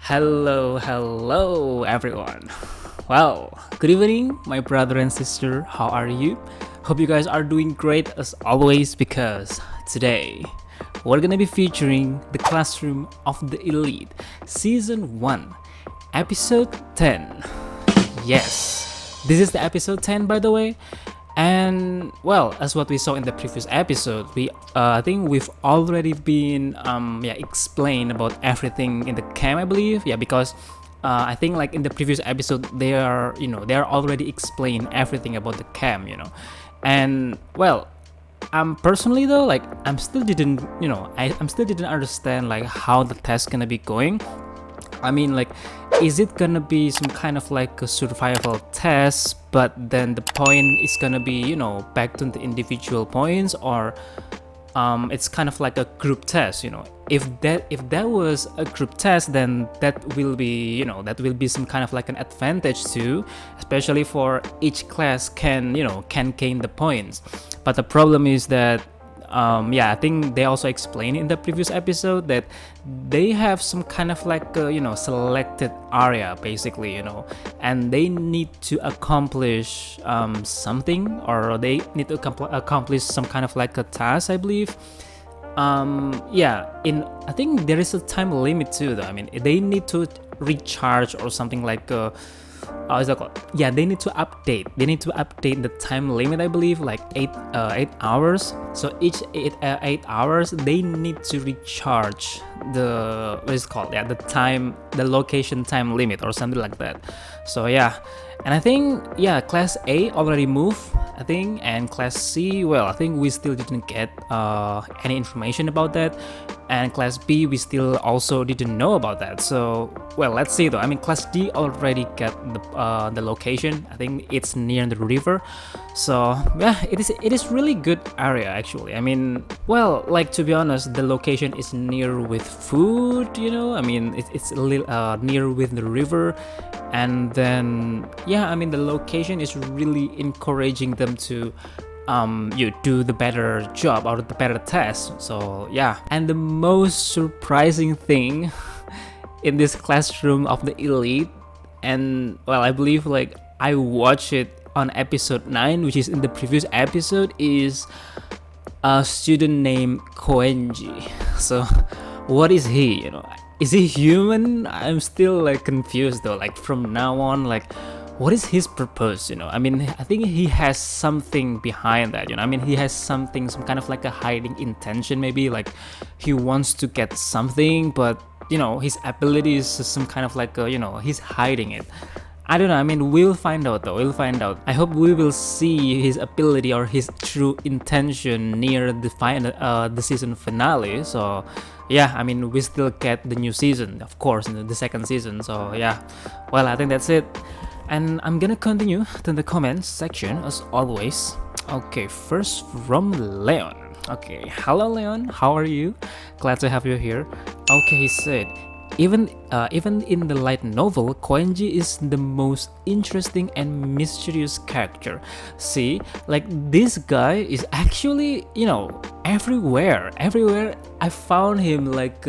Hello everyone. Well, good evening, my brother and sister. How are you? Hope you guys are doing great as always because today we're gonna be featuring the Classroom of the Elite Season 1, Episode 10. Yes, this is the episode 10 by the way. And well, as what we saw in the previous episode, I think we've already been explained about everything in the camp, I believe. Yeah, because I think like in the previous episode they are already explained everything about the camp. And well, personally though, like I'm still didn't understand like how the test gonna be going. I mean, like, is it gonna be some kind of like a survival test, but then the point is gonna be, back to the individual points, or it's kind of like a group test. If that was a group test, then that will be, some kind of like an advantage too, especially for each class can gain the points. But the problem is that I think they also explained in the previous episode that they have some kind of like a, selected area basically, and they need to accomplish something, or they need to accomplish some kind of like a task, I believe. I think there is a time limit too though. I mean, they need to recharge or something like how is that called? Yeah, they need to update. They need to update the time limit, I believe, like 8 hours. So each 8 hours, they need to recharge the the location time limit or something like that. So yeah, and I think class A already moved, I think, and class C, well, I think we still didn't get any information about that, and class B we still also didn't know about that. So well, let's see though. I mean, class D already got the location. I think it's near the river. So yeah, it is really good area actually. I mean, well, like, to be honest, the location is near with food. I mean, it's a little near with the river. And then I mean, the location is really encouraging them to you do the better job or the better test. So yeah, and the most surprising thing in this Classroom of the Elite, and well, I believe like I watched it on episode 9, which is in the previous episode, is a student named Koenji. So what is he? Is he human? I'm still like confused though. Like from now on, like, what is his purpose? I mean, I think he has something behind that. I mean, he has some kind of like a hiding intention. Maybe like he wants to get something, but his ability is some kind of like he's hiding it. I don't know. I mean, we'll find out though. We'll find out. I hope we will see his ability or his true intention near the season finale. So yeah, I mean, we still get the new season, of course, in the second season. So yeah, well, I think that's it. And I'm gonna continue to the comments section as always. Okay, first from Leon. Okay, hello Leon, how are you? Glad to have you here. Okay, he said, even in the light novel, Koenji is the most interesting and mysterious character. See, like, this guy is actually, everywhere. I found him like,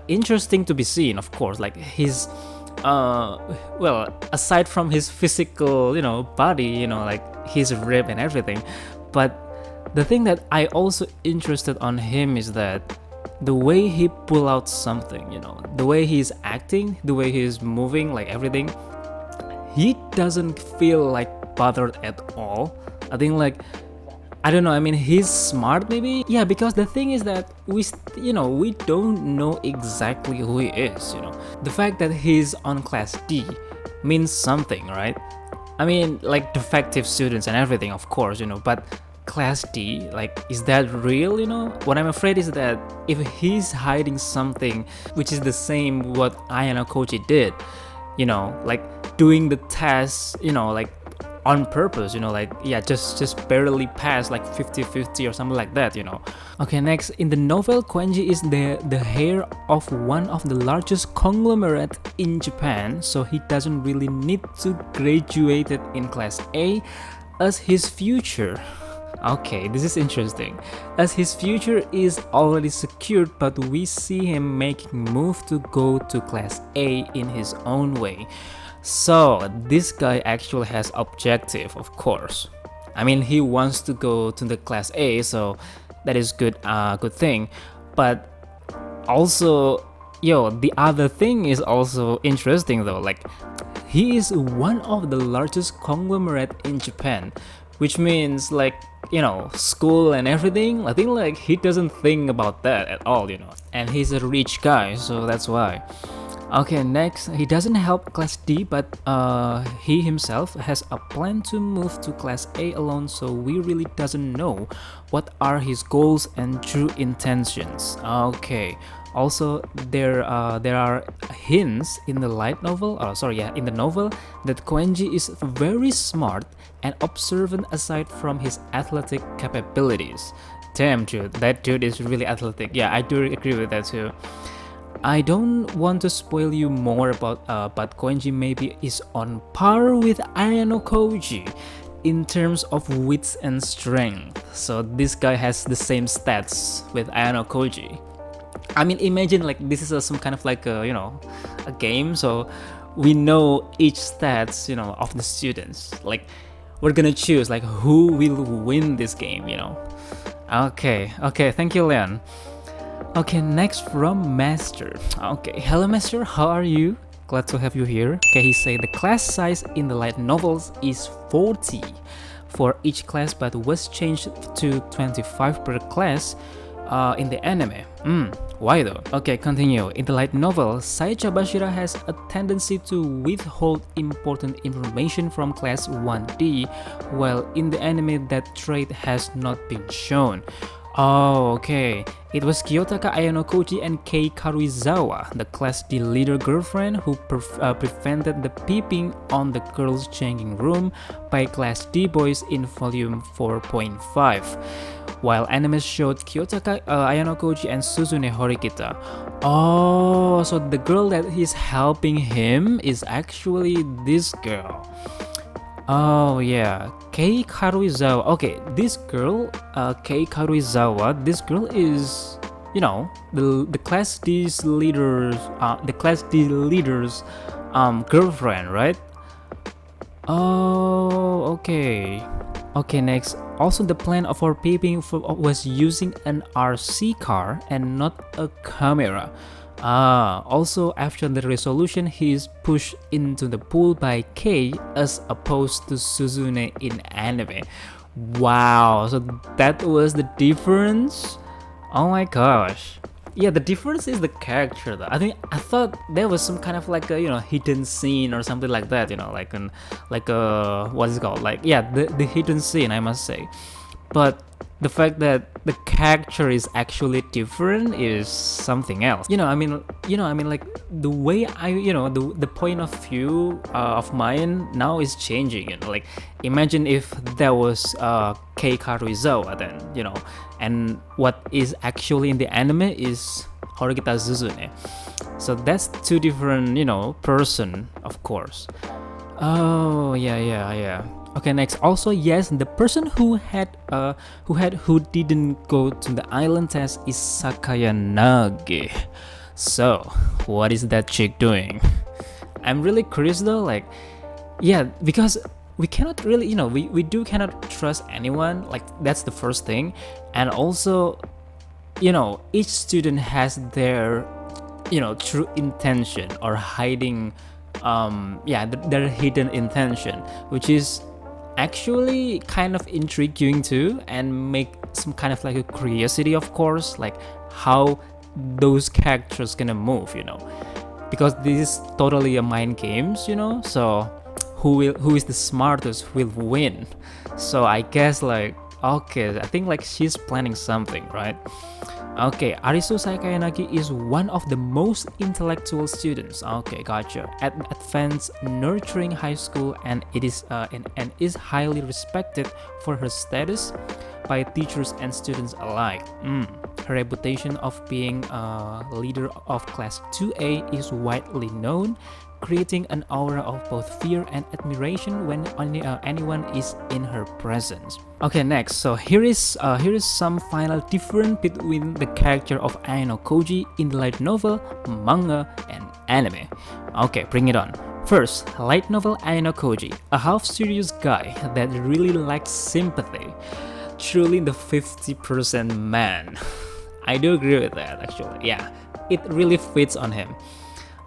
interesting to be seen, of course. Like his, aside from his physical, body, like his rib and everything, but the thing that I also interested on him is that the way he pull out something, the way he's acting, the way he's moving, like everything, he doesn't feel like bothered at all. I think like, I don't know, I mean, he's smart maybe. Yeah, because the thing is that we don't know exactly who he is. The fact that he's on class D means something, right? I mean, like defective students and everything, of course, but class D, like, is that real? What I'm afraid is that if he's hiding something which is the same what Ayano Koji did, like doing the test, like on purpose, just barely pass, like 50-50 or something like that. Okay, next, in the novel, Koenji is the heir of one of the largest conglomerate in Japan, so he doesn't really need to graduate in class A as his future. Okay, this is interesting, as his future is already secured, but we see him making move to go to class A in his own way. So this guy actually has objective, of course. I mean, he wants to go to the class A, so that is good thing. But also, yo, the other thing is also interesting though. Like, he is one of the largest conglomerate in Japan, which means like, school and everything. I think like he doesn't think about that at all, And he's a rich guy, so that's why. Okay, next, he doesn't help class D, but he himself has a plan to move to class A alone, so we really doesn't know what are his goals and true intentions. Okay, also there are hints in the light novel, in the novel, that Koenji is very smart and observant aside from his athletic capabilities. Damn, dude, that dude is really athletic. Yeah, I do agree with that too. I don't want to spoil you more about, but Koenji maybe is on par with Ayano Koji in terms of wits and strength. So this guy has the same stats with Ayano Koji. I mean, imagine like this is some kind of like a game. So we know each stats of the students. Like we're gonna choose like who will win this game. Okay, thank you, Leon. Okay, next from Master. Okay, hello Master, how are you? Glad to have you here. Okay, he say the class size in the light novels is 40 for each class, but was changed to 25 per class in the anime. Why though? Okay, continue. In the light novel, Saicha Bashira has a tendency to withhold important information from class 1D, while in the anime that trait has not been shown. Oh, okay. It was Kiyotaka Ayano Koji and Kei Karuizawa, the class D leader girlfriend, who prevented the peeping on the girls' changing room by class D boys in volume 4.5. While anime showed Kiyotaka Ayano Koji and Suzune Horikita. Oh, so the girl that is helping him is actually this girl. Oh yeah, Kei Karuizawa. Okay, this girl, Kei Karuizawa. This girl is, the class D's leaders, girlfriend, right? Oh, okay. Okay, next. Also, the plan of our peeping was using an RC car and not a camera. Also after the resolution, he is pushed into the pool by Kei as opposed to Suzune in anime. Wow, so that was the difference? Oh my gosh. Yeah, the difference is the character though. I thought there was some kind of like a hidden scene or something like that, what is it called? Like the hidden scene, I must say. But the fact that the character is actually different is something else. Like the way the point of view of mine now is changing. Like imagine if there was Kei Karuizawa then, and what is actually in the anime is Horikita Suzune. So that's two different, person, of course. Oh yeah. Okay, next. Also, yes, the person who didn't go to the island test is Sakaya Nage. So, what is that chick doing? I'm really curious though. Like, yeah, because we cannot really, we cannot trust anyone. Like, that's the first thing, and also, each student has their, true intention or hiding, their hidden intention, which is actually kind of intriguing too, and make some kind of like a curiosity, of course, like how those characters gonna move, because this is totally a mind games, so who is the smartest will win. So I guess like, okay, I think like she's planning something, right? Okay, Arisu Sakayanagi is one of the most intellectual students. Okay, gotcha. At advanced nurturing high school, and it is and is highly respected for her status by teachers and students alike. Her reputation of being a leader of Class 2A is widely known, creating an aura of both fear and admiration when anyone is in her presence. Okay, next. So here is some final difference between the character of Ayano Koji in the light novel, manga, and anime. Okay, bring it on. First, light novel Ayano Koji, a half-serious guy that really lacks sympathy. Truly the 50% man. I do agree with that actually. Yeah, it really fits on him.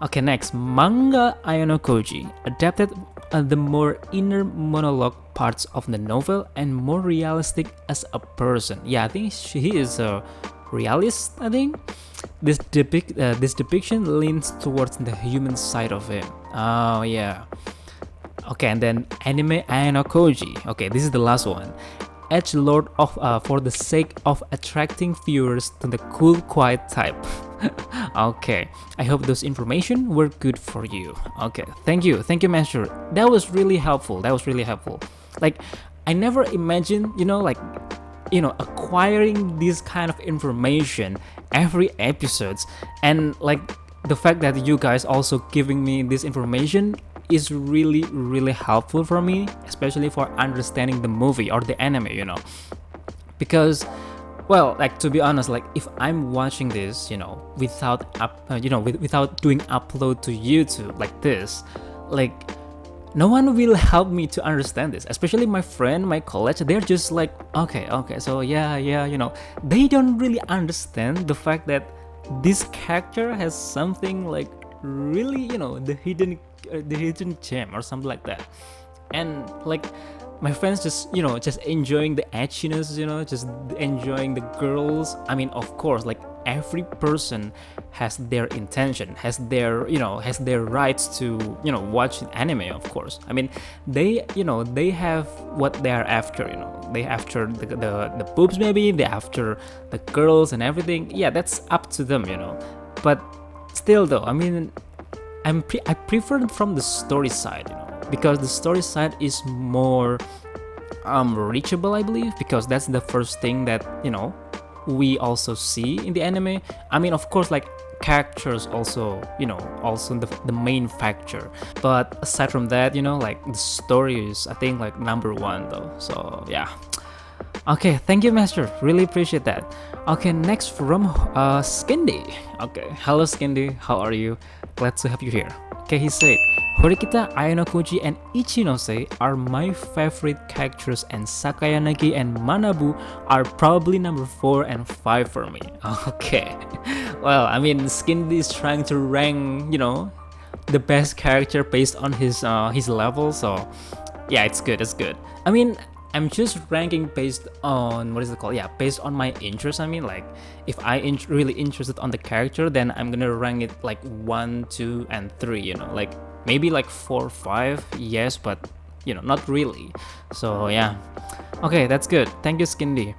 Okay, next, manga Ayano Koji adapted the more inner monologue parts of the novel and more realistic as a person. Yeah, I think he is a realist. I think this depiction leans towards the human side of him. Oh yeah. Okay, and then anime Ayano Koji. Okay, this is the last one. Edgelord of for the sake of attracting viewers to the cool, quiet type. Okay, I hope those information were good for you. Okay, thank you, Master. That was really helpful. Like, I never imagined, acquiring this kind of information every episodes, and like the fact that you guys also giving me this information is really helpful for me, especially for understanding the movie or the anime, because, well, like, to be honest, like, if I'm watching this, without without doing upload to YouTube like this, like, no one will help me to understand this, especially my friend, my college. They're just like, okay, so yeah, they don't really understand the fact that this character has something like really, the hidden gem or something like that. And like, my friends just enjoying the edginess, just enjoying the girls. I mean, of course, like, every person has their intention, has their rights to watch anime, of course. I mean, they have what they are after. They after the boobs, maybe they after the girls and everything. Yeah, that's up to them, but still though, I mean, I prefer it from the story side, because the story side is more reachable, I believe, because that's the first thing that we also see in the anime. I mean, of course, like, characters also also the main factor, but aside from that, like, the story is, I think, like, number one though. So yeah. Okay, thank you, Master. Really appreciate that. Okay, next from Skindy. Okay, hello Skindy, how are you? Glad to have you here. Okay, he said, Horikita, Ayano Koji, and Ichinose are my favorite characters, and Sakayanagi and Manabu are probably number 4 and 5 for me. Okay, well, I mean, Skindy is trying to rank, the best character based on his level, so yeah, it's good. I mean, I'm just ranking based on based on my interest. I mean, like, if I really interested on the character, then I'm gonna rank it like 1, 2, and 3. Like, maybe like 4, 5, yes, but not really. So yeah. Okay, that's good. Thank you, Skindy.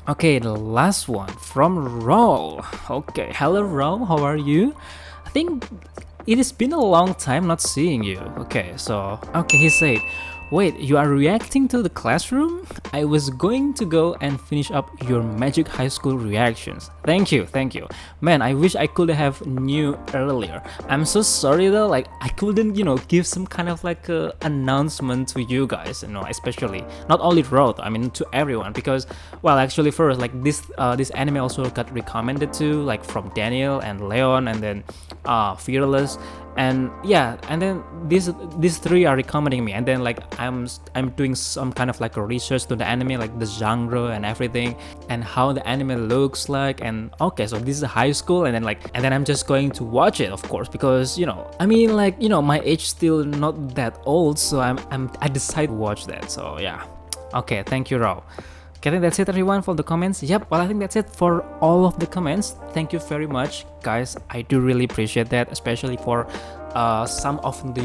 Okay, the last one from Ro. Okay, hello Ro, how are you? I think it has been a long time not seeing you. Okay, he said, wait, you are reacting to the classroom? I was going to go and finish up your Magic High School reactions. Thank you. Man, I wish I could have knew earlier. I'm so sorry though, like, I couldn't, give some kind of like a announcement to you guys, especially, not only Roth, I mean, to everyone, because, well, actually first, like, this anime also got recommended to, like, from Daniel and Leon, and then Fearless. And yeah, and then these 3 are recommending me, and then, like, I'm doing some kind of like a research to the anime, like the genre and everything, and how the anime looks like. And okay, so this is a high school, and then I'm just going to watch it, of course, because I mean, like, my age still not that old, so I decide to watch that. So yeah. Okay, thank you, Rao. Okay, I think that's it, everyone, for the comments. Yep, well, I think that's it for all of the comments. Thank you very much, guys. I do really appreciate that, especially for some of the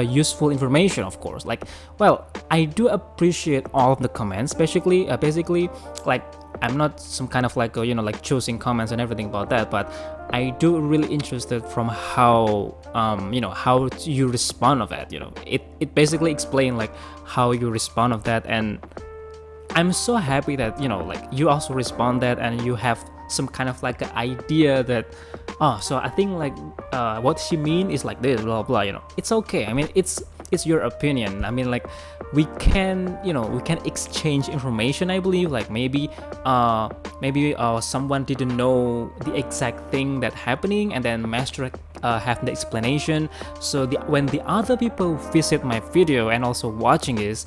useful information, of course. Like, well, I do appreciate all of the comments, basically, like, I'm not some kind of like, like, choosing comments and everything about that, but I do really interested from how, how you respond of that, It basically explain, like, how you respond of that, and I'm so happy that, like, you also respond that, and you have some kind of like an idea that, oh, so I think like what she mean is like this, blah blah. It's okay. I mean, it's your opinion. I mean, like we can exchange information. I believe like maybe someone didn't know the exact thing that happening, and then master have the explanation. So when the other people visit my video and also watching this,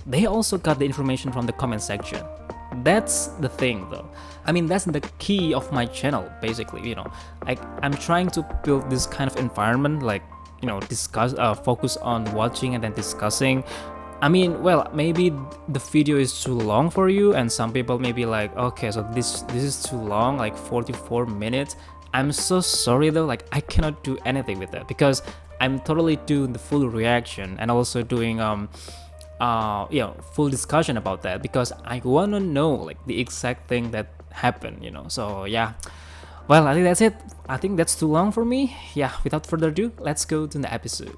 they also got the information from the comment section. That's the thing though. I mean, that's the key of my channel basically. Like I'm trying to build this kind of environment, like focus on watching and then discussing. I mean, well, maybe the video is too long for you, and some people may be like, okay, so this is too long, like 44 minutes. I'm so sorry though, like I cannot do anything with that because I'm totally doing the full reaction and also doing full discussion about that because I wanna know like the exact thing that happened. So yeah. Well, I think that's it. I think that's too long for me. Yeah, without further ado, let's go to the episode.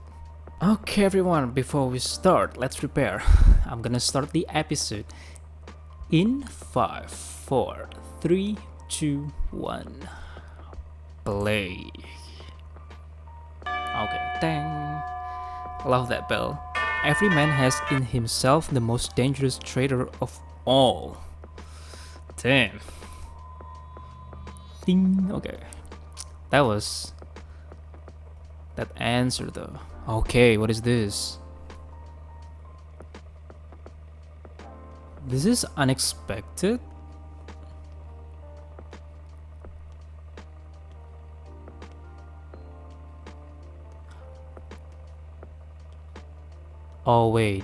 Okay everyone, before we start, let's prepare. I'm gonna start the episode in 5, 4, 3, 2, 1. Play. Okay, dang. Love that bell. Every man has in himself the most dangerous traitor of all. Damn. Ding. Okay. That was that answer though. Okay, what is this? This is unexpected. Oh wait.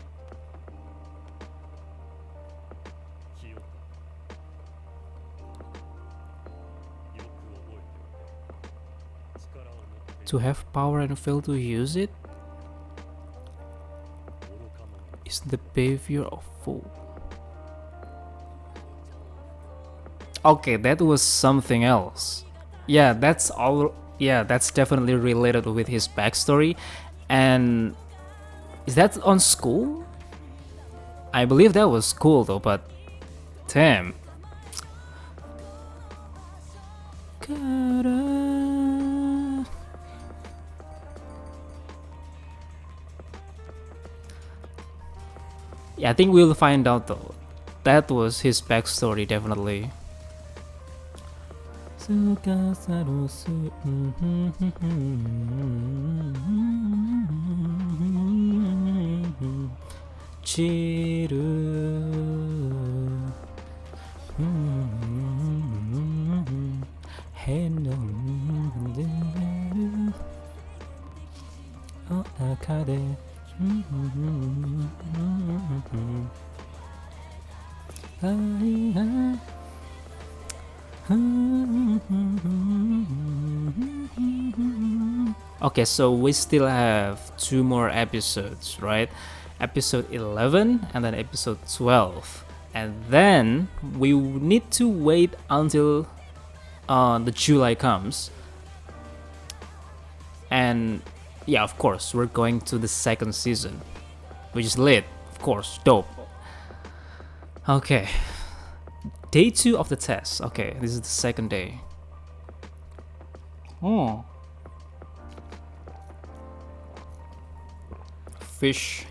To have power and fail to use it is the behavior of fool. Okay, that was something else. Yeah, that's all. Yeah, that's definitely related with his backstory. And is that on school? I believe that was school though, but damn. Yeah, I think we'll find out though. That was his backstory, definitely. Okay, so we still have 2 more episodes, right? Episode 11 and then episode 12. And then we need to wait until the July comes. And yeah, of course, we're going to the 2nd season, which is lit, of course, dope. Okay, day 2 of the test. Okay, this is the 2nd day. Oh, fish.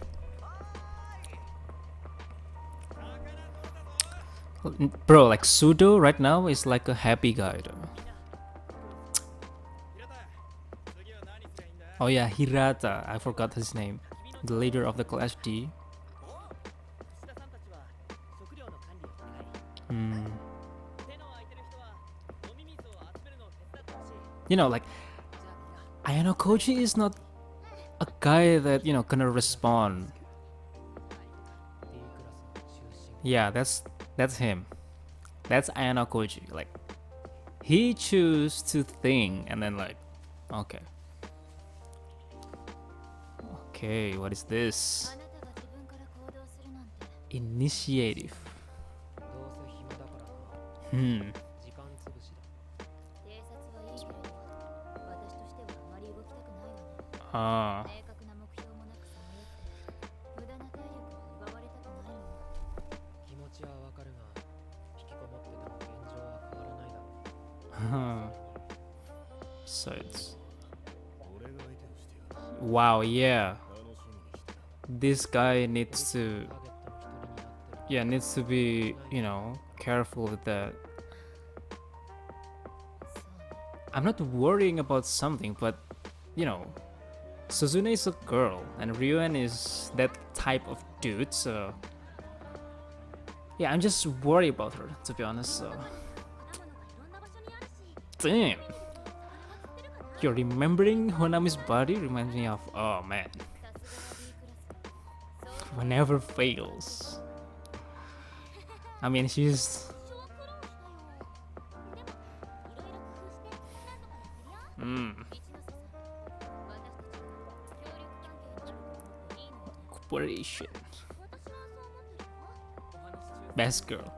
Bro, like Sudo right now is like a happy guy though. Oh yeah, Hirata, I forgot his name. The leader of the Class D. Like Ayano Koji is not a guy that, gonna respond. Yeah, that's him. That's Ayano Koji. Like, he choose to think and then like, okay. Okay, what is this? Initiative. Ah. So it's wow, yeah. This guy needs to be, careful with that. I'm not worrying about something, but Suzune is a girl and Ryuen is that type of dude, so yeah, I'm just worried about her, to be honest. So damn, you're remembering Honami's body reminds me of, oh man, whenever fails. I mean, she's cooperation. Best girl.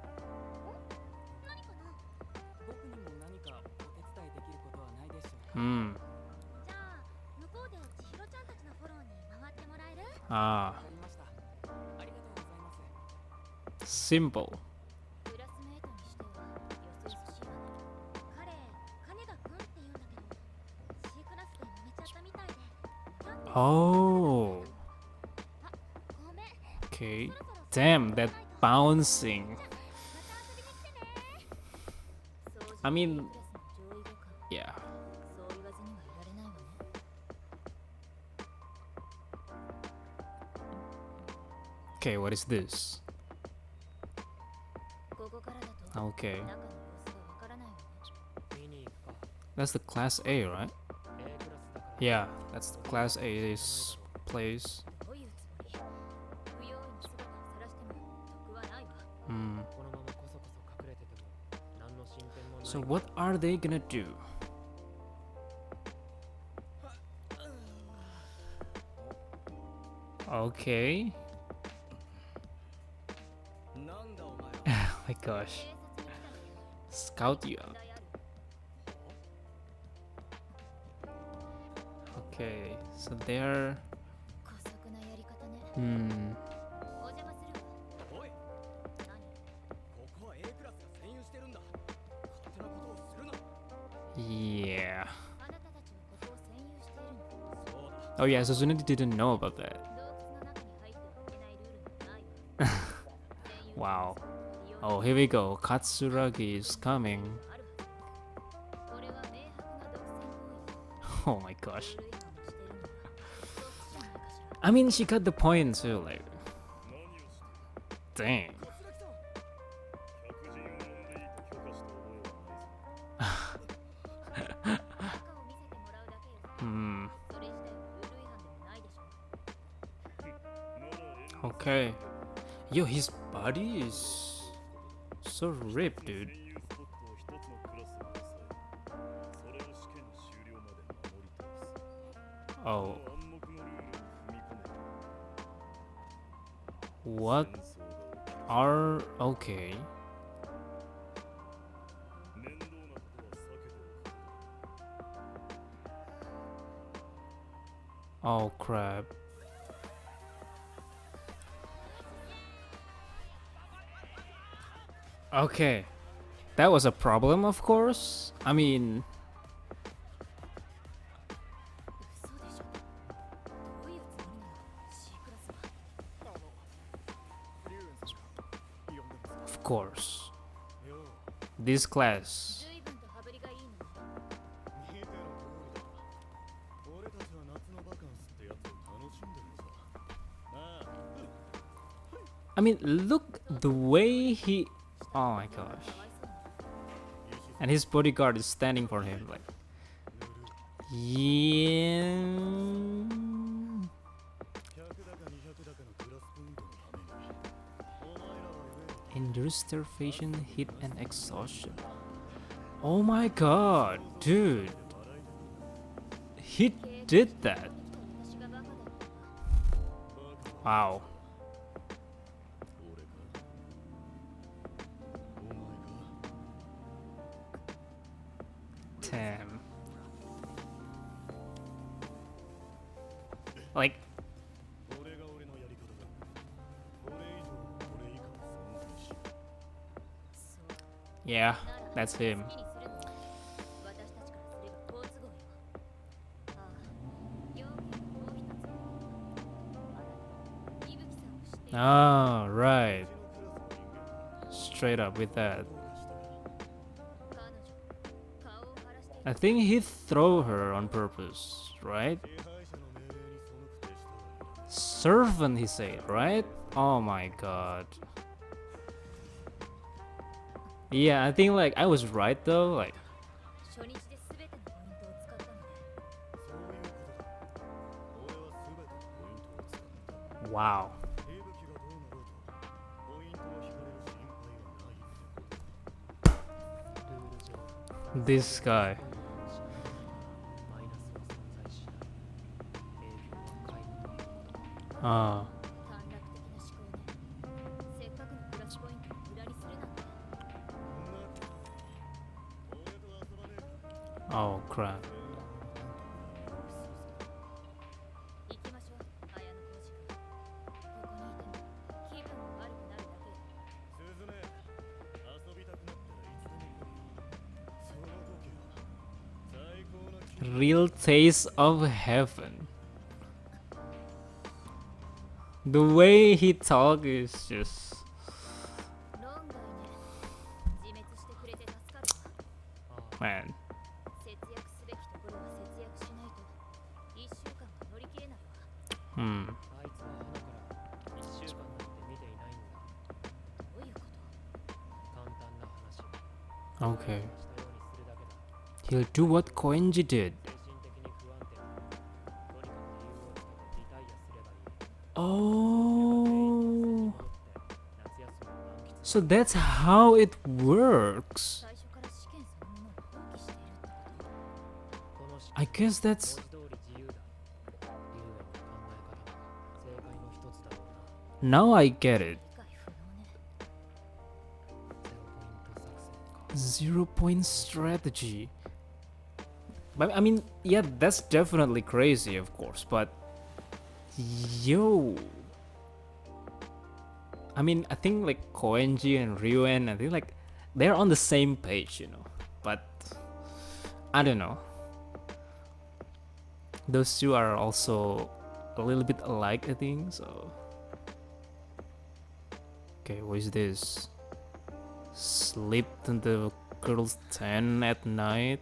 Ah. Simple. Oh. Okay. Damn, that bouncing. I mean, yeah. Okay, what is this? Okay. That's the Class A, right? Yeah, that's the Class A's place. So what are they gonna do? Okay. Oh my gosh. Scout you out. Okay, so they're... Yeah. Oh yeah, so Tsunade didn't know about that. Wow. Oh, here we go. Katsuragi is coming. Oh my gosh. I mean, she got the point too, like... Dang. Okay. Yo, his body is so ripped, dude. Oh. What are... Okay. Oh crap. Okay. That was a problem, of course. I mean... Of course. This class. I mean, look the way he... Oh my gosh. And his bodyguard is standing for him, like... Yeah... Endures starvation, heat, and exhaustion. Oh my god, dude. He did that. Wow. Damn. Like... Yeah, that's him. Ah, right. Straight up with that. I think he threw her on purpose, right? Servant, he said, right? Oh my god. Yeah, I think like I was right though. Like, wow. This guy. Ah. Oh crap. Real taste of heaven. The way he talk is just... Man. Hmm. Okay. He'll do what Koenji did. Oh. So that's how it works. I guess that's... Now I get it. 0-point strategy. But I mean, yeah, that's definitely crazy, of course, but... Yo... I mean, I think like Koenji and Ryuen, I think like they're on the same page, you know. But I don't know. Those two are also a little bit alike, I think. So okay, what is this? Slept in the girl's tent at night,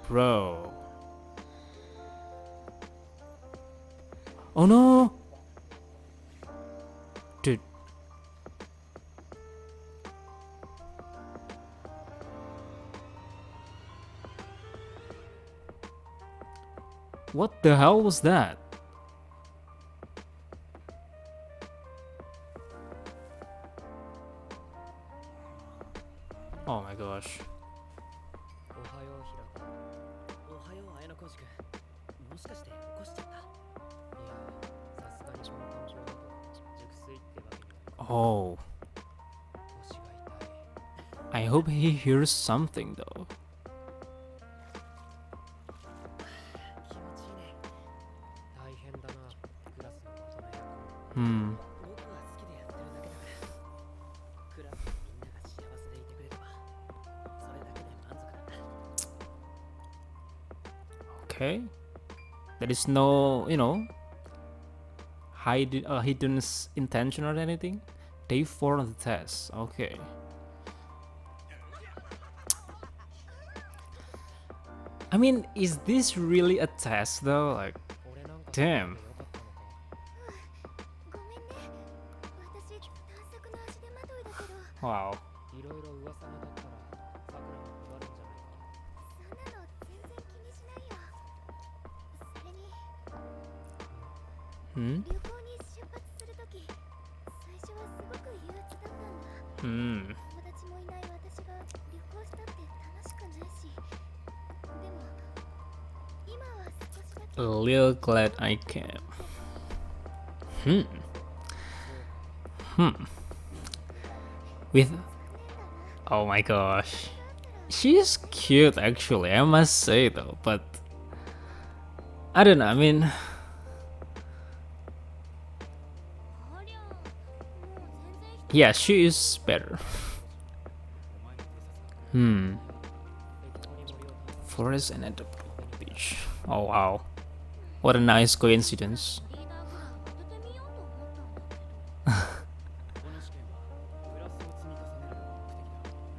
bro. Oh no, dude. What the hell was that? Oh my gosh. Oh. I hope he hears something though. Hmm. Okay. There is no, you know, hidden intention or anything. Day 4 of the test. Okay. I mean, is this really a test though? Like, damn. Wow. Hmm? Hmm. A little glad I can. Hmm. With... Oh my gosh. She's cute actually, I must say though, but... I don't know, I mean... Yeah, she is better. Forest and at the beach. Oh wow. What a nice coincidence.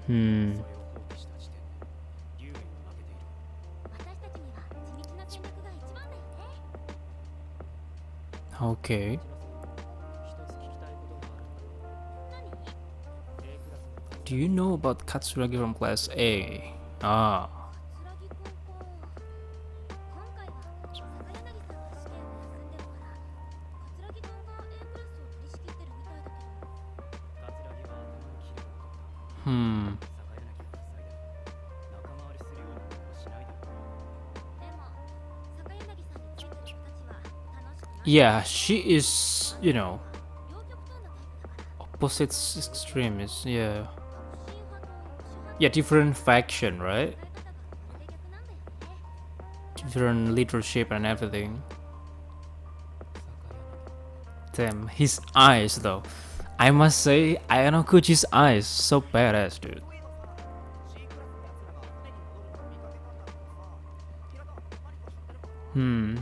Hmm. Okay. Do you know about Katsuragi from class A? Ah. Hmm. Yeah, she is, opposite extremes. Yeah. Yeah, different faction, right? Different leadership and everything. Damn, his eyes though. I must say, Ayano Kuchi's eyes so badass, dude. Hmm.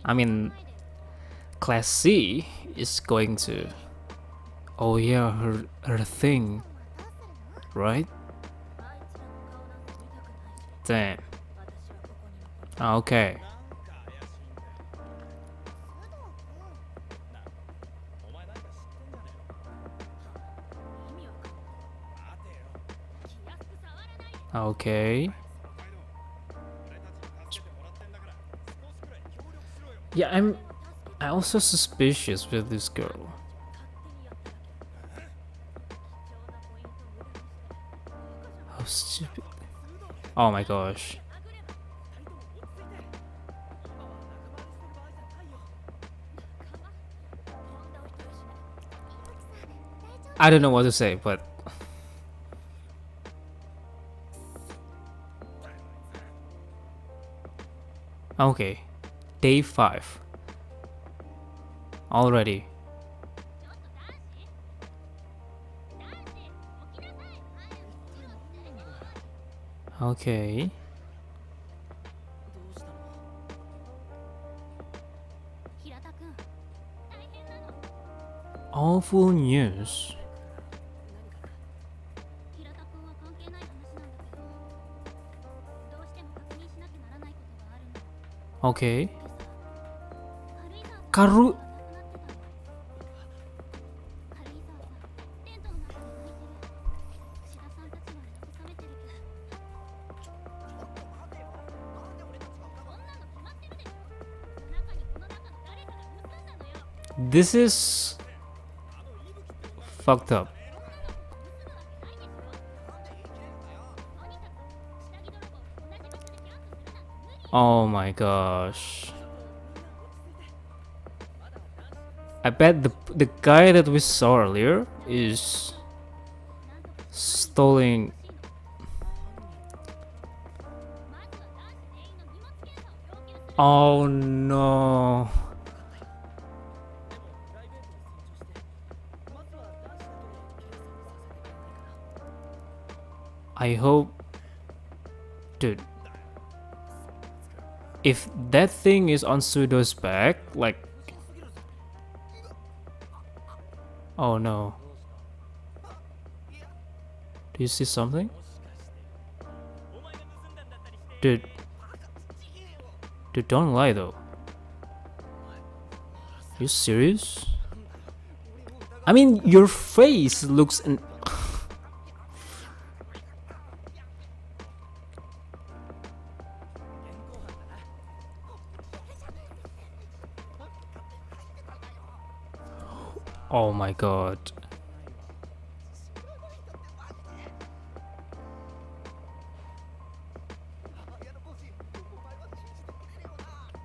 I mean, Class C is going to. Oh yeah, her thing, right? Damn. Okay. Okay. Yeah, I also suspicious with this girl. How stupid. Oh my gosh. I don't know what to say, but okay. Day 5. Already. Okay. Awful news. Okay. Karu. This is fucked up. Oh my gosh. I bet the guy that we saw earlier is stealing. Oh no. I hope, dude, if that thing is on Sudo's back, like, oh no. Do you see something? Dude, don't lie though. You serious? I mean, your face looks oh my god.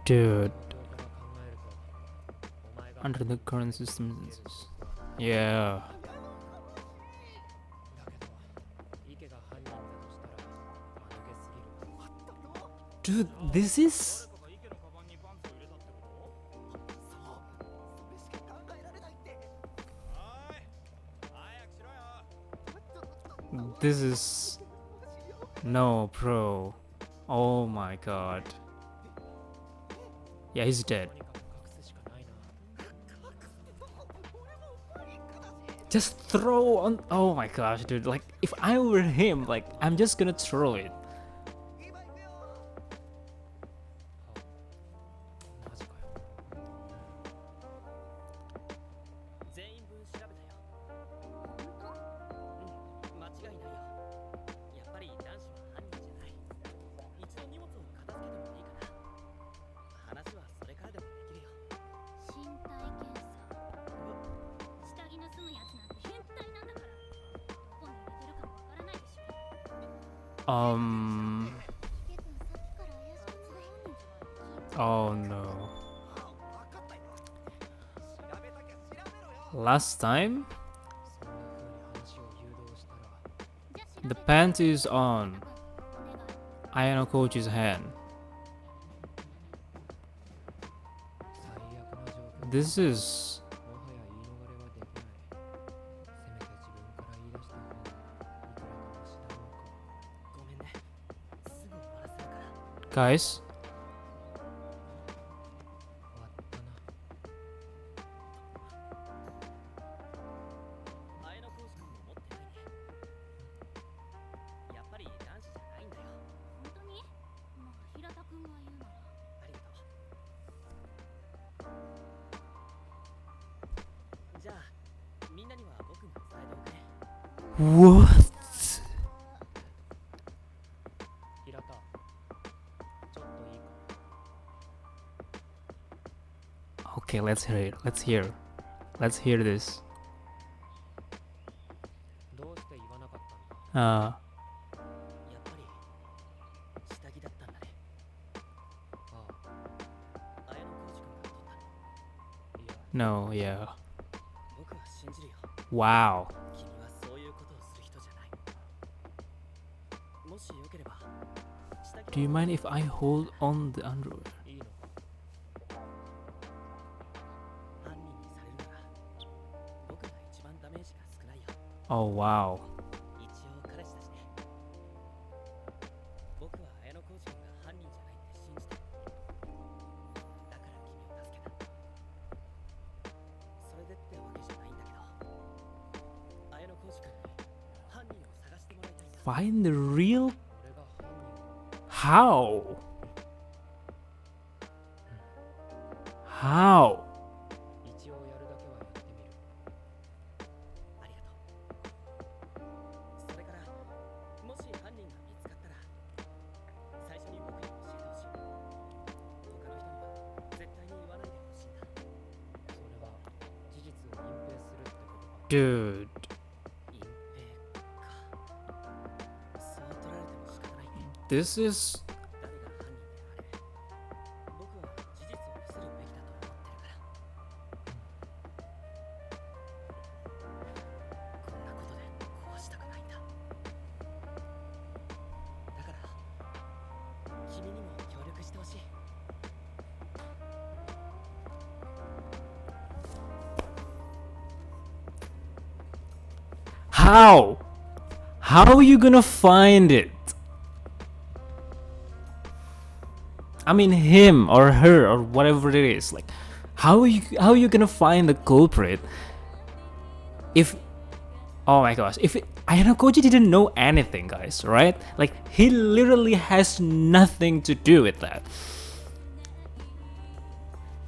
Dude. Under the current system. Yeah. Dude, this is. This is. No, bro. Oh my god. Yeah, he's dead. Just throw on. Oh my gosh, dude. Like, if I were him, like, I'm just gonna throw it. Oh no. Last time? The pant is on Ayano Koji's hand. This is... Guys? What? Okay, let's hear it. Let's hear this. No, yeah. Wow. Do you mind if I hold on the underwear? Oh wow. Find the real... How? How? Dude. This is... How? How are you gonna find it? I mean, him or her or whatever it is. Like, how are you gonna find the culprit? If, oh my gosh, if Ayano Koji didn't know anything, guys, right? Like, he literally has nothing to do with that.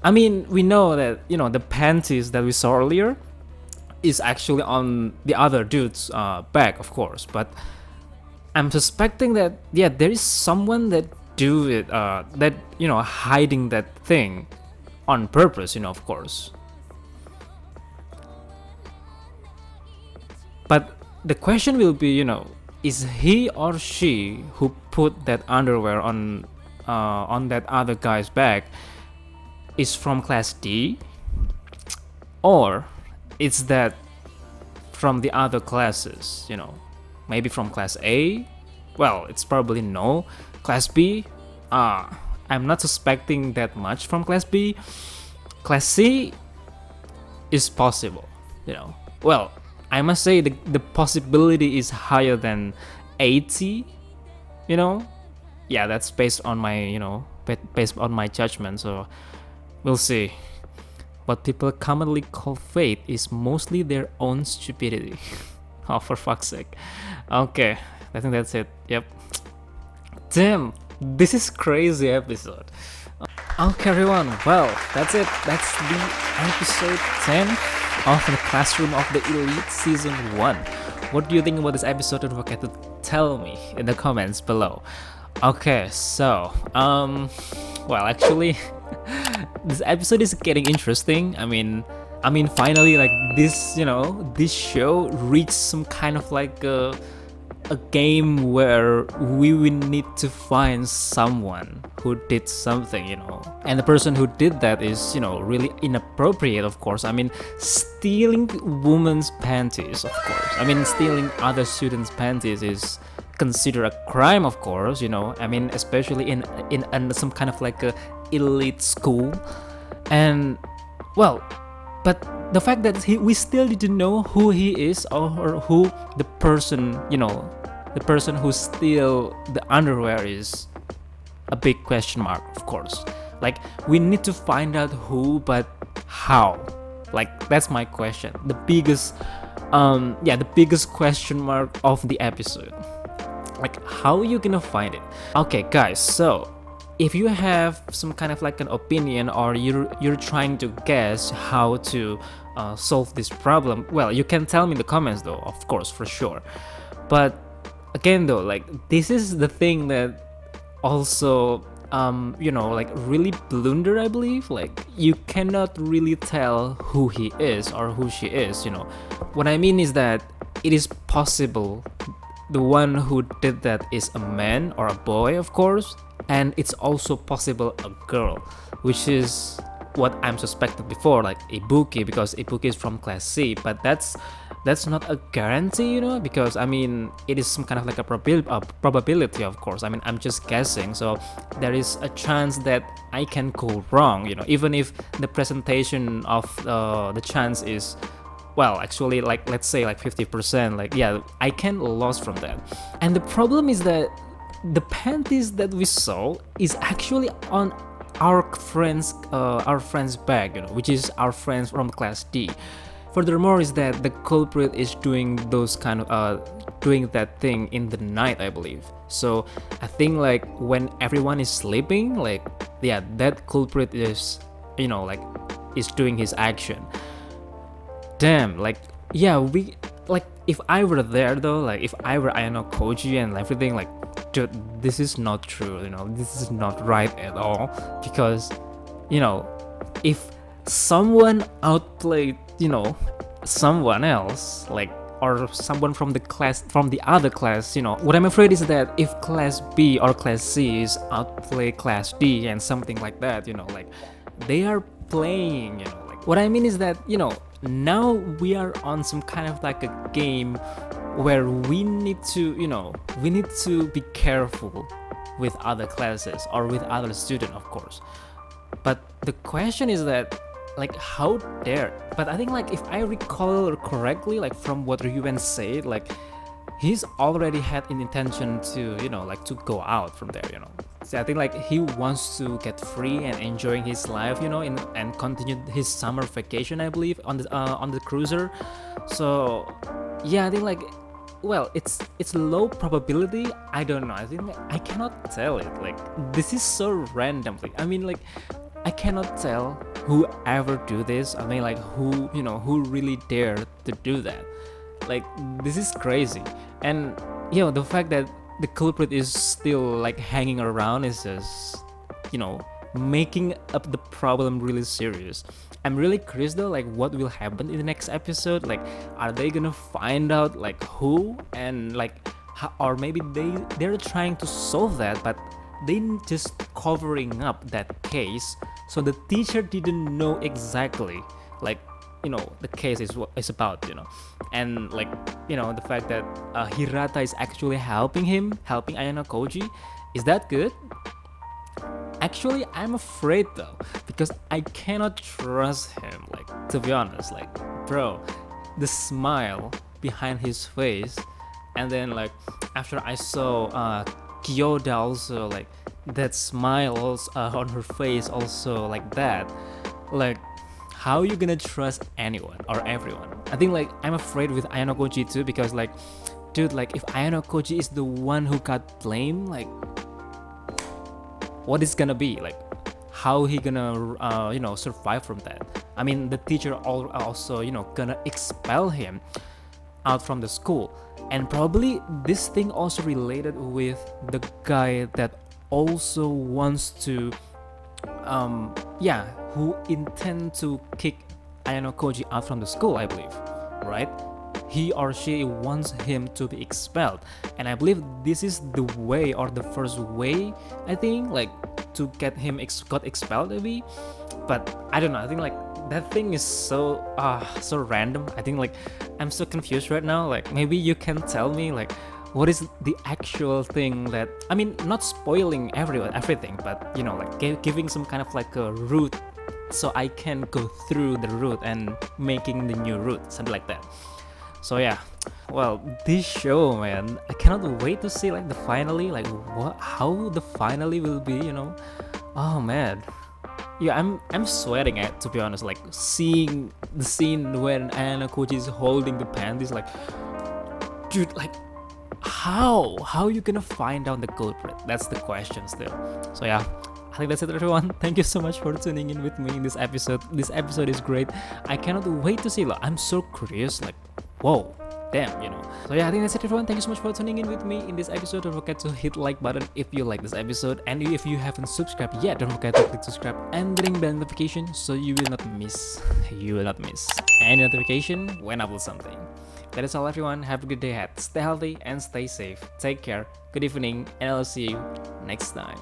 I mean, we know that, you know, the panties that we saw earlier is actually on the other dude's back, of course, but I'm suspecting that, yeah, there is someone that do it, that, you know, hiding that thing on purpose, you know, of course. But the question will be, you know, is he or she who put that underwear on that other guy's back is from class D, or it's that from the other classes, you know, maybe from class A? Well, it's probably no. Class B, I'm not suspecting that much from class B. Class C is possible, you know. Well, I must say the possibility is higher than 80, you know. Yeah, that's based on my, you know, based on my judgment. So we'll see. What people commonly call fate is mostly their own stupidity. Oh, for fuck's sake. Okay, I think that's it. Yep. Damn, this is crazy episode. Okay, everyone. Well, that's it. That's the episode 10 of the Classroom of the Elite Season 1. What do you think about this episode? Don't forget to tell me in the comments below. Okay, so, well, actually, this episode is getting interesting. I mean, finally, like this, this show reached some kind of like a game where we will need to find someone who did something, and the person who did that is, really inappropriate, of course. I mean, stealing women's panties, of course. I mean, stealing other students' panties is considered a crime, of course, I mean, especially in some kind of like a elite school. And well, but the fact that we still didn't know who he is, or who the person, the person who steal the underwear is, a big question mark, of course. Like, we need to find out who, but how? Like, that's my question. The biggest question mark of the episode. Like, how are you gonna find it? Okay, guys, so if you have some kind of like an opinion, or you're trying to guess how to solve this problem, well, you can tell me in the comments though, of course, for sure. But again though, like, this is the thing that also like really blunder, I believe. Like, you cannot really tell who he is or who she is. What I mean is that it is possible the one who did that is a man or a boy, of course, and it's also possible a girl, which is what I'm suspected before, like Ibuki, because Ibuki is from class C. But that's not a guarantee, because I mean, it is some kind of like a probability, of course. I mean, I'm just guessing, so there is a chance that I can go wrong, even if the presentation of the chance is, well, actually, like, let's say like 50%, like, yeah, I can lose from that. And the problem is that the panties that we saw is actually on our friend's bag, which is our friends from class D. Furthermore, is that the culprit is doing those kind of doing that thing in the night, I believe. So I think like when everyone is sleeping, like, yeah, that culprit is, like, is doing his action. Damn, like, yeah, we, like, if I were there though, like, if I were Ayano Koji and everything, like, dude, this is not true, this is not right at all. Because, if someone outplayed, someone else, like, or someone from the other class, what I'm afraid is that if class B or class C is outplay class D and something like that, like, they are playing, like, what I mean is that, now we are on some kind of like a game where we need to, be careful with other classes or with other students, of course. But the question is that, like, how dare? But I think, like, if I recall correctly, like, from what Ryuan said, like, he's already had an intention to, like, to go out from there, So I think, like, he wants to get free and enjoying his life, and continue his summer vacation, I believe, on the cruiser. So yeah, I think, like, well, it's low probability. I don't know. I think, like, I cannot tell it. Like, this is so randomly. I mean, like, I cannot tell whoever do this. I mean, like, who really dared to do that. Like, this is crazy. And the fact that the culprit is still like hanging around is just, making up the problem really serious. I'm really curious though, like, what will happen in the next episode. Like, are they gonna find out, like, who, and like, or maybe they're trying to solve that, but they just covering up that case, so the teacher didn't know exactly, like, the case is about, and like, the fact that Hirata is actually helping Ayano Koji. Is that good? Actually, I'm afraid though, because I cannot trust him, like, to be honest. Like, bro, the smile behind his face, and then, like, after I saw Kyoda also, like, that smile on her face also like that. Like, how you gonna trust anyone or everyone? I think like I'm afraid with Ayano Koji too, because like, dude, like if Ayano Koji is the one who got blamed, like what is gonna be like, how he gonna survive from that? I mean, the teacher also gonna expel him out from the school, and probably this thing also related with the guy that also wants to who intend to kick Ayano Koji out from the school, I believe, right? He or she wants him to be expelled, and I believe this is the way, or the first way, I think, like to get him got expelled maybe. But I don't know, I think like that thing is so random. I think like I'm so confused right now. Like maybe you can tell me like what is the actual thing that, I mean, not spoiling everything, but like giving some kind of like a route, so I can go through the route and making the new route, something like that. So yeah, well, this show, man, I cannot wait to see like the finale, like how the finale will be, Oh man, yeah, I'm sweating at, to be honest, like seeing the scene when Ayano Koji is holding the panties, like, dude, like how you gonna find out the culprit? That's the question still. So yeah, I think that's it, everyone. Thank you so much for tuning in with me in this episode. This episode is great. I cannot wait to see. Like, I'm so curious. Like, whoa, damn, So yeah, I think that's it, everyone. Thank you so much for tuning in with me in this episode. Don't forget to hit like button if you like this episode, and if you haven't subscribed yet, don't forget to click subscribe and the ring bell notification, so you will not miss any notification when I upload something. That is all, everyone. Have a good day ahead. Stay healthy and stay safe. Take care. Good evening, and I'll see you next time.